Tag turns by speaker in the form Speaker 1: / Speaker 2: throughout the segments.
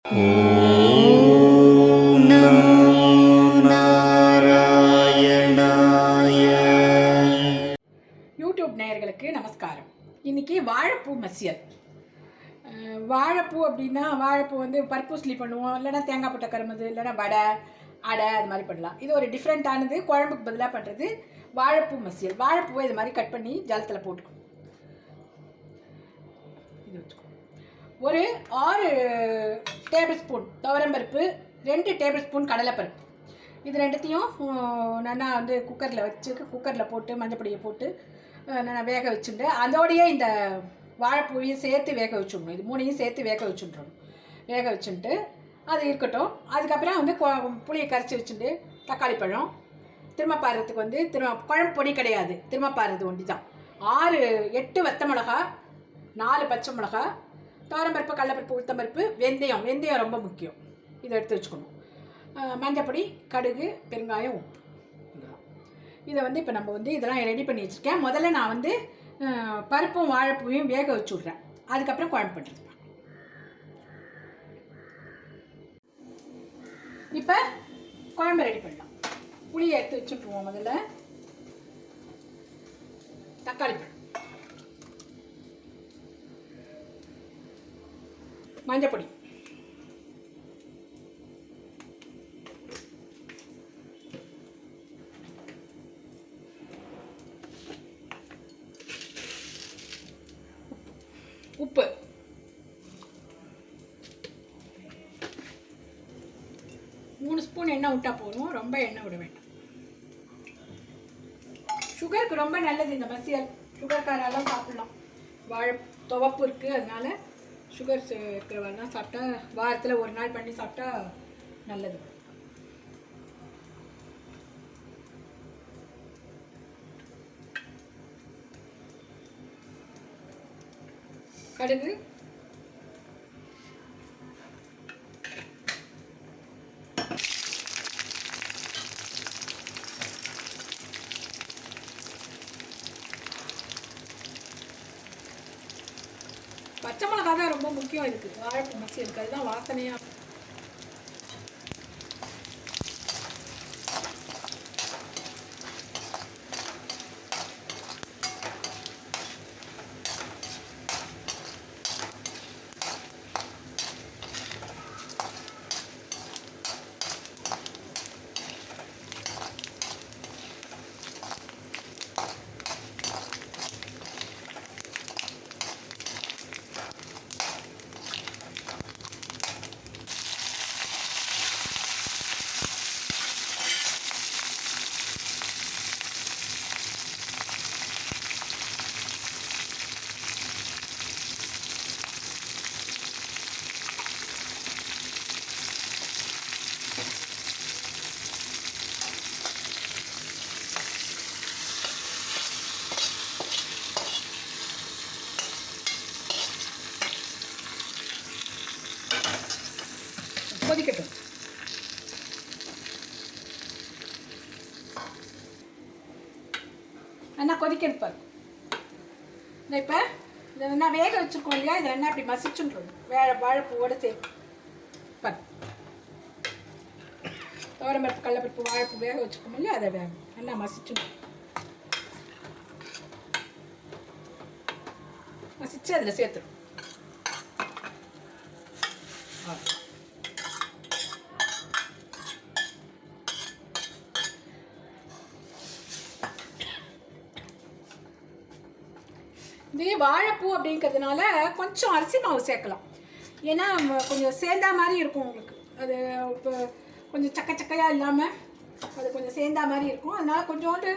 Speaker 1: ஓம் நமோ நாராயணாய.
Speaker 2: யூடியூப் நேயர்களுக்கு நமஸ்காரம். இன்றைக்கி வாழைப்பூ மசியல். வாழைப்பூ அப்படின்னா வாழைப்பூ வந்து பருப்பூசலி பண்ணுவோம், இல்லைனா தேங்காய் போட்ட கரும்புது, இல்லைனா வடை அடை அது மாதிரி பண்ணலாம். இது ஒரு டிஃப்ரெண்ட்டானது. குழம்புக்கு பதிலாக பண்ணுறது வாழைப்பூ மசியல். வாழைப்பூவை இது மாதிரி கட் பண்ணி ஜலத்தில் போட்டுக்கணும். இது வச்சுக்கணும். ஒரு 6 டேபிள் ஸ்பூன் துவரம்பருப்பு, 2 டேபிள் ஸ்பூன் கடலைப்பருப்பு, இது ரெண்டுத்தையும் நல்லா வந்து குக்கரில் போட்டு மஞ்சப்பொடியை போட்டு நல்லா வேக வச்சுட்டு அதோடையே இந்த வாழைப்பூவையும் சேர்த்து வேக வச்சுடணும். இது 3ஐயும் சேர்த்து வேக வச்சுட்டுறணும். வேக வச்சுட்டு அது இருக்கட்டும். அதுக்கப்புறம் வந்து புளியை கரைச்சி வச்சுட்டு தக்காளி பழம், திரும்ப பாடுறதுக்கு வந்து குழம்பு பொடி கிடையாது, திரும்ப பாடுறது ஒண்டி தான். 8 வத்த மிளகா, 4 பச்சை மிளகா, துவரம்பருப்பு, கடலைப்பருப்பு, உளுத்தம்பருப்பு, வெந்தயம் ரொம்ப முக்கியம். இதை எடுத்து வச்சுக்கணும். மஞ்சப்பொடி, கடுகு, பெருங்காயம், உப்பு. இதை வந்து இப்போ நம்ம வந்து இதெல்லாம் ரெடி பண்ணி வச்சுருக்கேன். முதல்ல நான் வந்து பருப்பும் வாழைப்பூவையும் வேக வச்சு விட்றேன். அதுக்கப்புறம் குழம்பு பண்ணுறது. இப்போ குழம்பு ரெடி பண்ணலாம். புளியை எடுத்து வச்சுட்டுருவோம். முதல்ல தக்காளி பழம், மஞ்சப்பொடி, உப்பு, மூணு ஸ்பூன் எண்ணெய் விட்டா போதும், ரொம்ப எண்ணெய் விட வேண்டாம். சுகருக்கு ரொம்ப நல்லது இந்த மசியல். சுகர்காரெல்லாம் சாப்பிடலாம். வாழை துவப்பு இருக்குது, அதனால சுகர் இருக்கிறவெல்லாம் சாப்பிட்டா வாரத்தில் ஒரு நாள் பண்ணி சாப்பிட்டா நல்லது. கடுகு, பச்சை மிளகா தான் ரொம்ப முக்கியம் இதுக்கு. வாழைப்பூ மசியலுக்கு அதுதான் வாசனையாக. கொதிக்கட்டும். என்ன கொதிக்கிறது பாரு. இப்போ இதை என்ன வேக வச்சுருக்கோம் இல்லையா, இதை என்ன அப்படி மசிச்சுன்றோம். வாழைப்பூவோடு சேர்த்து பாரு. துவரம்பருப்பு, கடலைப்பருப்பு, வாழைப்பூ வேக வச்சுருக்கோம் இல்லையா, அதை நல்லா மசிச்சுடும். மசிச்சு அதில் சேர்த்துடும். இது வாழைப்பூ அப்படிங்கிறதுனால கொஞ்சம் அரிசி மாவு சேர்க்கலாம். ஏன்னா கொஞ்சம் சேர்ந்தா மாதிரி இருக்கும் உங்களுக்கு. அது இப்போ கொஞ்சம் சக்கையாக இல்லாமல் அது கொஞ்சம் சேர்ந்தா மாதிரி இருக்கும். அதனால் கொஞ்சோண்டு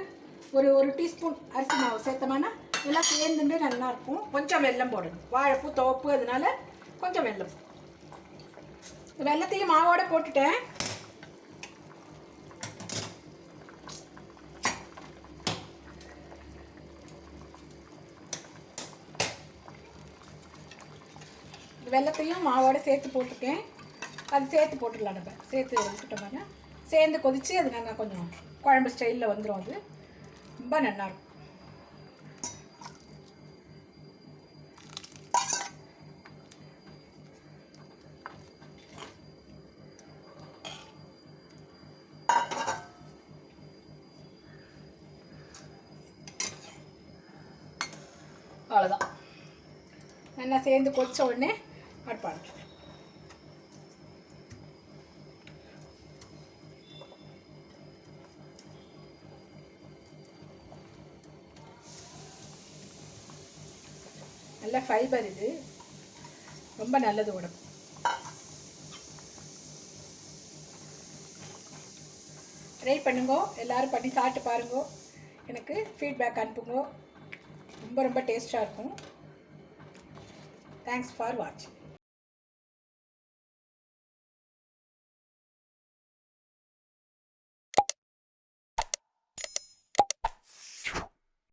Speaker 2: ஒரு டீஸ்பூன் அரிசி மாவு சேர்த்தோம்னா எல்லாம் சேர்ந்துட்டு நல்லாயிருக்கும். கொஞ்சம் வெல்லம் போடணும். வாழைப்பூ துவப்பு, அதனால கொஞ்சம் வெல்லம். வெல்லத்தையும் மாவோடு போட்டுட்டேன். வெல்லத்தையும் மாவோடு சேர்த்து போட்டுருக்கேன். அது சேர்த்து போட்டுடலாம். நம்ம சேர்த்து விட்டுட்டோம்னா சேர்ந்து கொதித்து அது நாங்கள் கொஞ்சம் குழம்பு ஸ்டைலில் வந்துடும். அது ரொம்ப நல்லாயிருக்கும். அவ்வளோதான். நல்லா சேர்ந்து கொதிச்ச உடனே அடுப்பாங்க. நல்ல ஃபைபர், இது ரொம்ப நல்லது உடம்பு. ட்ரை பண்ணுங்க, எல்லோரும் பண்ணி சாப்பிட்டு பாருங்க, எனக்கு ஃபீட்பேக் அனுப்புங்க. ரொம்ப ரொம்ப டேஸ்ட்டாக இருக்கும். தேங்க்ஸ் ஃபார் வாட்சிங்.